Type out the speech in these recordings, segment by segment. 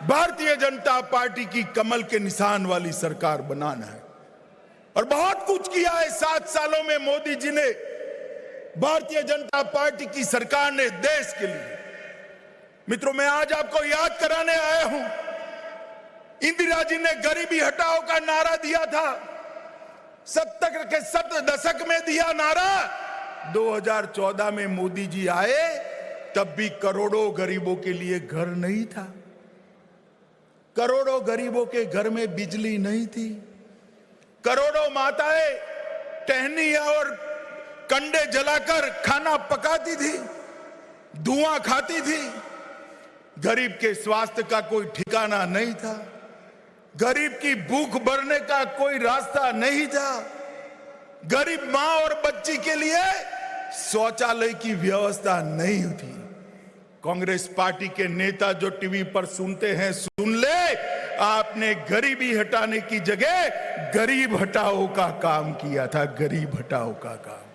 Bharatiya Janata party की कमल के निशान वाली सरकार बनाना है। और बहुत कुछ किया है 7 सालों में मोदी जी ने, भारतीय जनता पार्टी की सरकार ने देश के लिए। मित्रों, मैं आज आपको याद कराने आया हूं, इंदिरा जी ने गरीबी हटाओ का नारा दिया था, 70 के दशक में दिया नारा। 2014 में मोदी जी आए, तब भी करोड़ों गरीबों के लिए घर नहीं था, करोड़ों गरीबों के घर में बिजली नहीं थी, करोड़ों माताएं टहनी और कंडे जलाकर खाना पकाती थी, धुआं खाती थी। गरीब के स्वास्थ्य का कोई ठिकाना नहीं था, गरीब की भूख भरने का कोई रास्ता नहीं था, गरीब मां और बच्ची के लिए शौचालय की व्यवस्था नहीं थी। कांग्रेस पार्टी के नेता जो टीवी पर सुनते हैं, सुन ले, आपने गरीबी हटाने की जगह गरीब हटाओ का काम किया था। गरीब हटाओ का काम,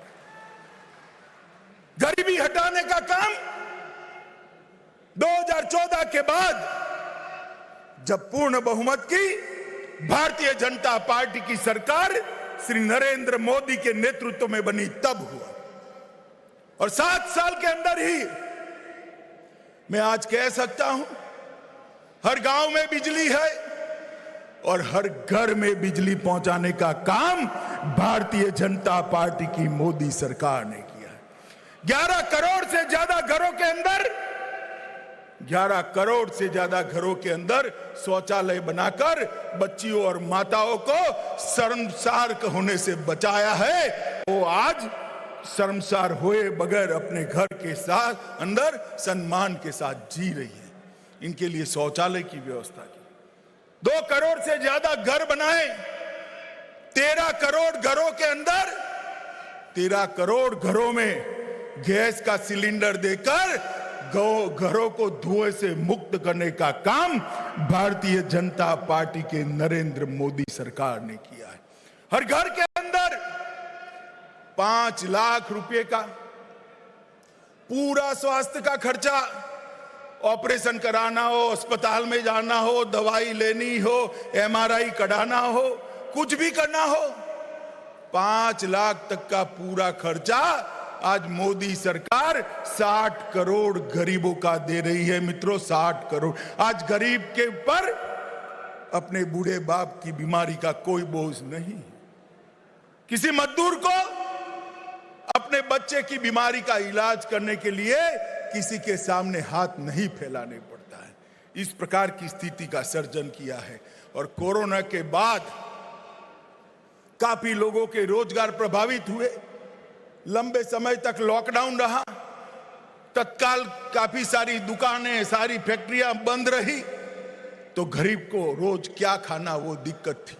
गरीबी हटाने का काम 2014 के बाद जब पूर्ण बहुमत की भारतीय जनता पार्टी की सरकार श्री नरेंद्र मोदी के नेतृत्व में बनी, तब हुआ। और 7 साल के अंदर ही मैं आज कह सकता हूं, हर गांव में बिजली है और हर घर में बिजली पहुंचाने का काम भारतीय जनता पार्टी की मोदी सरकार ने किया है। 11 करोड़ से ज्यादा घरों के अंदर 11 करोड़ से ज्यादा घरों के अंदर शौचालय बनाकर बच्चियों और माताओं को शर्मसार होने से बचाया है। वो आज शर्मसार हुए बगैर अपने घर के साथ अंदर सम्मान के साथ जी रही है। इनके लिए शौचालय की व्यवस्था की, 2 करोड़ से ज्यादा घर बनाए, 13 करोड़ घरों के अंदर 13 करोड़ घरों में गैस का सिलेंडर देकर घरों को धुएं से मुक्त करने का काम भारतीय जनता पार्टी के नरेंद्र मोदी सरकार ने किया है। हर घर के अंदर 5 लाख रुपए का पूरा स्वास्थ्य का खर्चा, ऑपरेशन कराना हो, अस्पताल में जाना हो, दवाई लेनी हो, MRI कढ़ाना हो, कुछ भी करना हो, 5 लाख तक का पूरा खर्चा आज मोदी सरकार 60 करोड़ गरीबों का दे रही है। मित्रों, 60 करोड़। आज गरीब के ऊपर अपने बूढ़े बाप की बीमारी का कोई बोझ नहीं, किसी मजदूर को अपने बच्चे की बीमारी का इलाज करने के लिए किसी के सामने हाथ नहीं फैलाने पड़ता है। इस प्रकार की स्थिति का सर्जन किया है। और कोरोना के बाद काफी लोगों के रोजगार प्रभावित हुए, लंबे समय तक लॉकडाउन रहा, तत्काल काफी सारी दुकानें, सारी फैक्ट्रियां बंद रही, तो गरीब को रोज क्या खाना वो दिक्कत थी।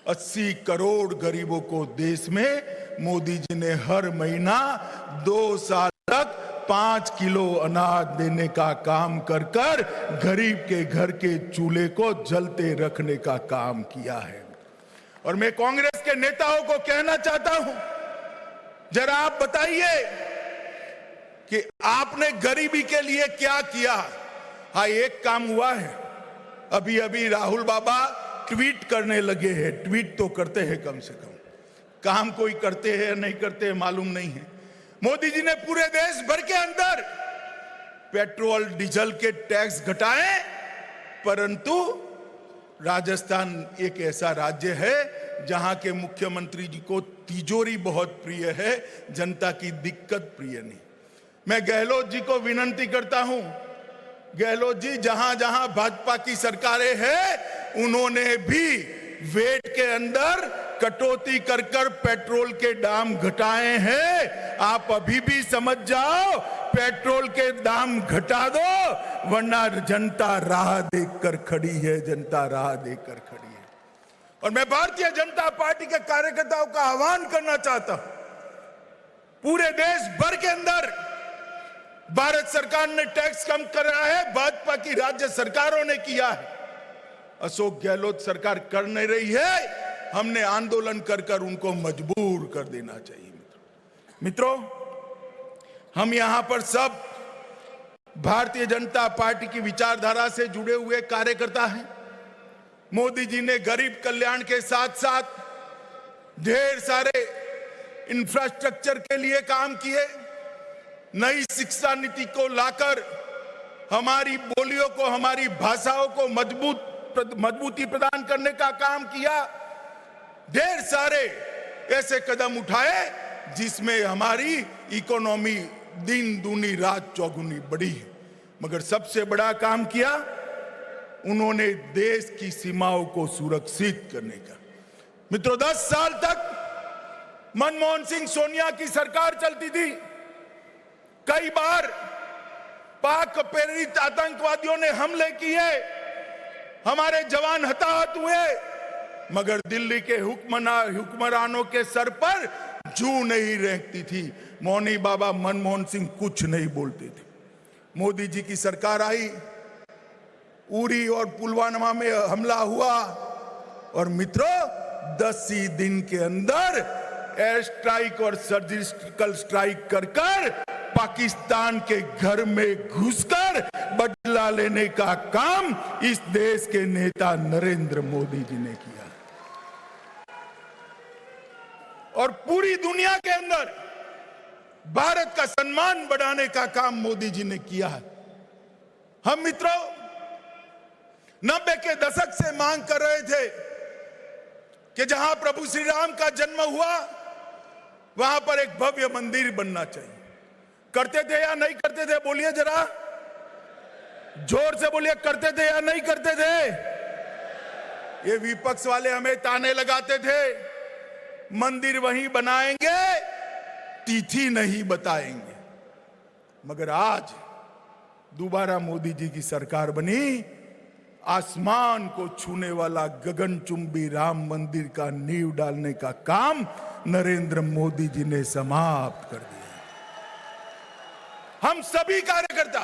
80 करोड़ गरीबों को देश में मोदी जी ने हर महीना 2 साल तक 5 किलो अनाज देने का काम कर कर गरीब के घर के चूल्हे को जलते रखने का काम किया है। और मैं कांग्रेस के नेताओं को कहना चाहता हूं, जरा आप बताइए कि आपने गरीबी के लिए क्या किया। हाँ, एक काम हुआ है, अभी अभी राहुल बाबा ट्वीट करने लगे हैं। ट्वीट तो करते हैं कम से कम, काम कोई करते हैं नहीं करते हैं मालूम नहीं है। मोदी जी ने पूरे देश भर के अंदर पेट्रोल डीजल के टैक्स घटाए, परंतु राजस्थान एक ऐसा राज्य है जहां के मुख्यमंत्री जी को तिजोरी बहुत प्रिय है, जनता की दिक्कत प्रिय नहीं। मैं गहलोत जी को विनती करता हूं, गहलोत जी, जहां जहां भाजपा की सरकारें हैं उन्होंने भी वेट के अंदर कटौती कर कर पेट्रोल के दाम घटाए हैं। आप अभी भी समझ जाओ, पेट्रोल के दाम घटा दो, वरना जनता राह देखकर खड़ी है, जनता राह देखकर खड़ी है। और मैं भारतीय जनता पार्टी के कार्यकर्ताओं का आह्वान करना चाहता हूं, पूरे देश भर के अंदर भारत सरकार ने टैक्स कम करा है, भाजपा की राज्य सरकारों ने किया है। अशोक गहलोत सरकार कर नहीं रही है, हमने आंदोलन कर कर उनको मजबूर कर देना चाहिए। मित्रों, हम यहां पर सब भारतीय जनता पार्टी की विचारधारा से जुड़े हुए कार्यकर्ता हैं। मोदी जी ने गरीब कल्याण के साथ साथ ढेर सारे इंफ्रास्ट्रक्चर के लिए काम किए। नई शिक्षा नीति को लाकर हमारी बोलियों को, हमारी भाषाओं को मजबूती प्रदान करने का काम किया। ढेर सारे ऐसे कदम उठाए जिसमें हमारी इकोनॉमी दिन दूनी रात चौगुनी बढ़ी है। मगर सबसे बड़ा काम किया उन्होंने देश की सीमाओं को सुरक्षित करने का। मित्रों, 10 साल तक मनमोहन सिंह सोनिया की सरकार चलती थी। कई बार पाक प्रेरित आतंकवादियों ने हमले किए, हमारे जवान हताहत हुए, मगर दिल्ली के हुक्मरानों के सर पर जू नहीं रेंगती थी। मौनी बाबा मनमोहन सिंह कुछ नहीं बोलते थे। मोदी जी की सरकार आई, उरी और पुलवामा में हमला हुआ और मित्रों 10 ही दिन के अंदर एयर स्ट्राइक और सर्जिकल स्ट्राइक कर पाकिस्तान के घर में घुसकर बदला लेने का काम इस देश के नेता नरेंद्र मोदी जी ने किया। और पूरी दुनिया के अंदर भारत का सम्मान बढ़ाने का काम मोदी जी ने किया है। हम मित्रों 90 के दशक से मांग कर रहे थे कि जहां प्रभु श्री राम का जन्म हुआ वहां पर एक भव्य मंदिर बनना चाहिए। करते थे या नहीं करते थे? बोलिए जरा, जोर से बोलिए, करते थे या नहीं करते थे? ये विपक्ष वाले हमें ताने लगाते थे, मंदिर वहीं बनाएंगे, तिथि नहीं बताएंगे। मगर आज दोबारा मोदी जी की सरकार बनी, आसमान को छूने वाला गगनचुंबी राम मंदिर का नींव डालने का काम नरेंद्र मोदी जी ने समाप्त कर दिया। हम सभी कार्यकर्ता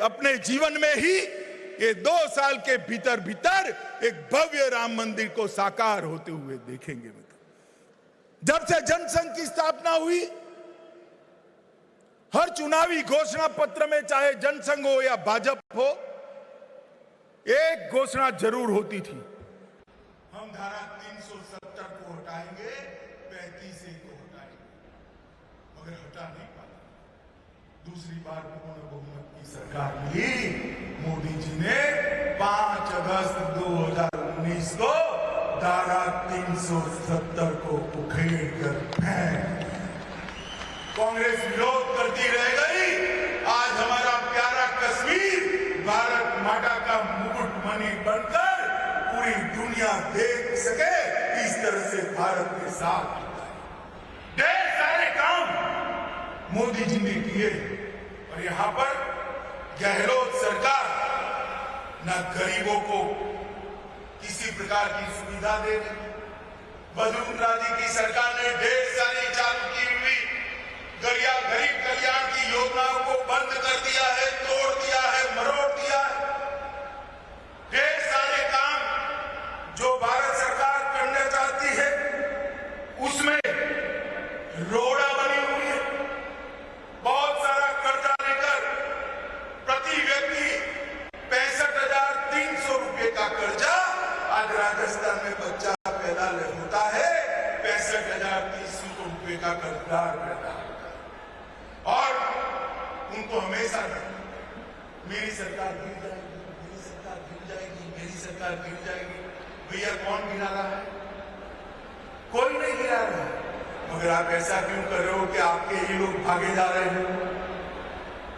अपने जीवन में ही ये 2 साल के भीतर भीतर एक भव्य राम मंदिर को साकार होते हुए देखेंगे। जब से जनसंघ की स्थापना हुई, हर चुनावी घोषणा पत्र में चाहे जनसंघ हो या भाजपा हो, एक घोषणा जरूर होती थी, हम धारा 370 को हटाएंगे, 35A को हटाएंगे। मगर हटा नहीं पाते। दूसरी बार उन्होंने बहुमत की सरकार ली, मोदी जी ने 5 अगस्त 2019 को धारा 370 को उखेड़ कर फेंक। कांग्रेस विरोध करती रह गई। आज हमारा प्यारा कश्मीर भारत माता का मुकुटमणि बनकर पूरी दुनिया देख सके, इस तरह से भारत के साथ ढेर सारे काम मोदी जी ने किए। और यहां पर गहलोत सरकार न गरीबों को किसी प्रकार की सुविधा दे रही। वसुंधरा जी की सरकार ने ढेर सारी चालू की हुई गरीब कल्याण की योजनाओं को बंद कर दिया है, तोड़ दिया है, मरोड़ दिया है। ढेर सारे काम जो भारत सरकार करना चाहती है उसमें रोड़ा बनी हुई है। बहुत सारा कर्जा लेकर प्रति व्यक्ति 65,300 रुपए का कर्जा, आज राजस्थान में बच्चा पैदा होता है 65,300 रुपए का कर्जदार पैदा होता है। और उनको हमेशा मेरी सरकार गिर जाएगी, मेरी सरकार गिर जाएगी, मेरी सरकार गिर जाएगी। भैया कौन गिरा रहा है? कोई नहीं गिरा रहा है। मगर आप ऐसा क्यों कर रहे हो कि आपके ही लोग भागे जा रहे हैं?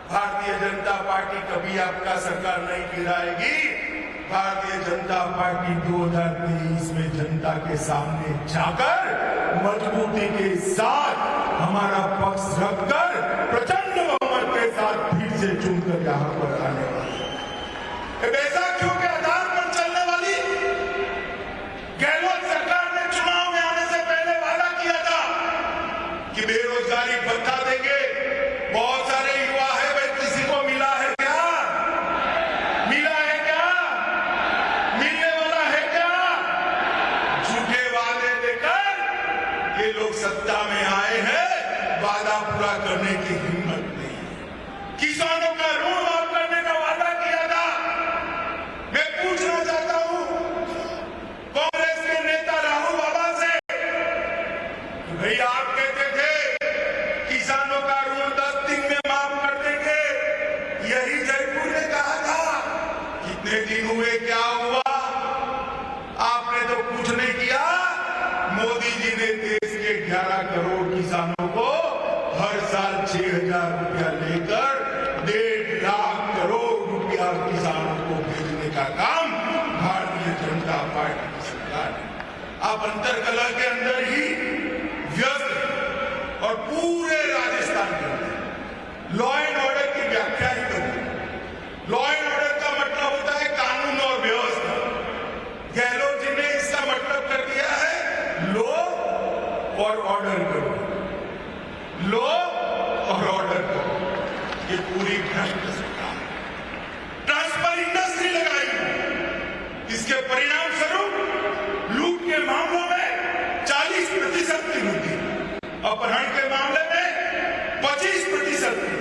भारतीय जनता पार्टी कभी आपका सरकार नहीं गिराएगी। भारतीय जनता पार्टी 2023 में जनता के सामने जाकर मजबूती के साथ हमारा पक्ष रखकर प्रचंड बहुमत के साथ फिर से चुनकर यहां पर आने वाली बैसाखियों के आधार पर चलने वाली गहलोत सरकार ने चुनाव में आने से पहले वादा किया था कि बेरोजगारी भत्ता देंगे। बहुत सारे युवा है, भाई किसी को मिला है क्या? मिला है क्या? मिलने वाला है क्या? झूठे वादे देकर ये लोग सत्ता में आए हैं, वादा पूरा करने की हिम्मत नहीं है। इतने दिन हुए, क्या हुआ? आपने तो कुछ नहीं किया। मोदी जी ने देश के 11 करोड़ किसानों को हर साल 6,000 रुपया लेकर 1.5 लाख करोड़ रुपया किसानों को भेजने का काम भारतीय जनता पार्टी की सरकार है। आप अंतरकलह के अंदर ही व्यस्त हैं और पूरे राजस्थान के अंदर लॉ एंड ऑर्डर की व्याख्या ही करते हैं। लॉ एंड ऑर्डर का मतलब होता है कानून और व्यवस्था। गहलोत जी ने इसका मतलब कर दिया है लॉ और ऑर्डर करो, लॉ और ऑर्डर करो। ये पूरी भ्रष्ट सरकार है। ट्रांसफर इंडस्ट्री लगाई, इसके परिणाम स्वरूप लूट के मामलों में 40% की वृद्धि, अपहरण के मामले में 25% की।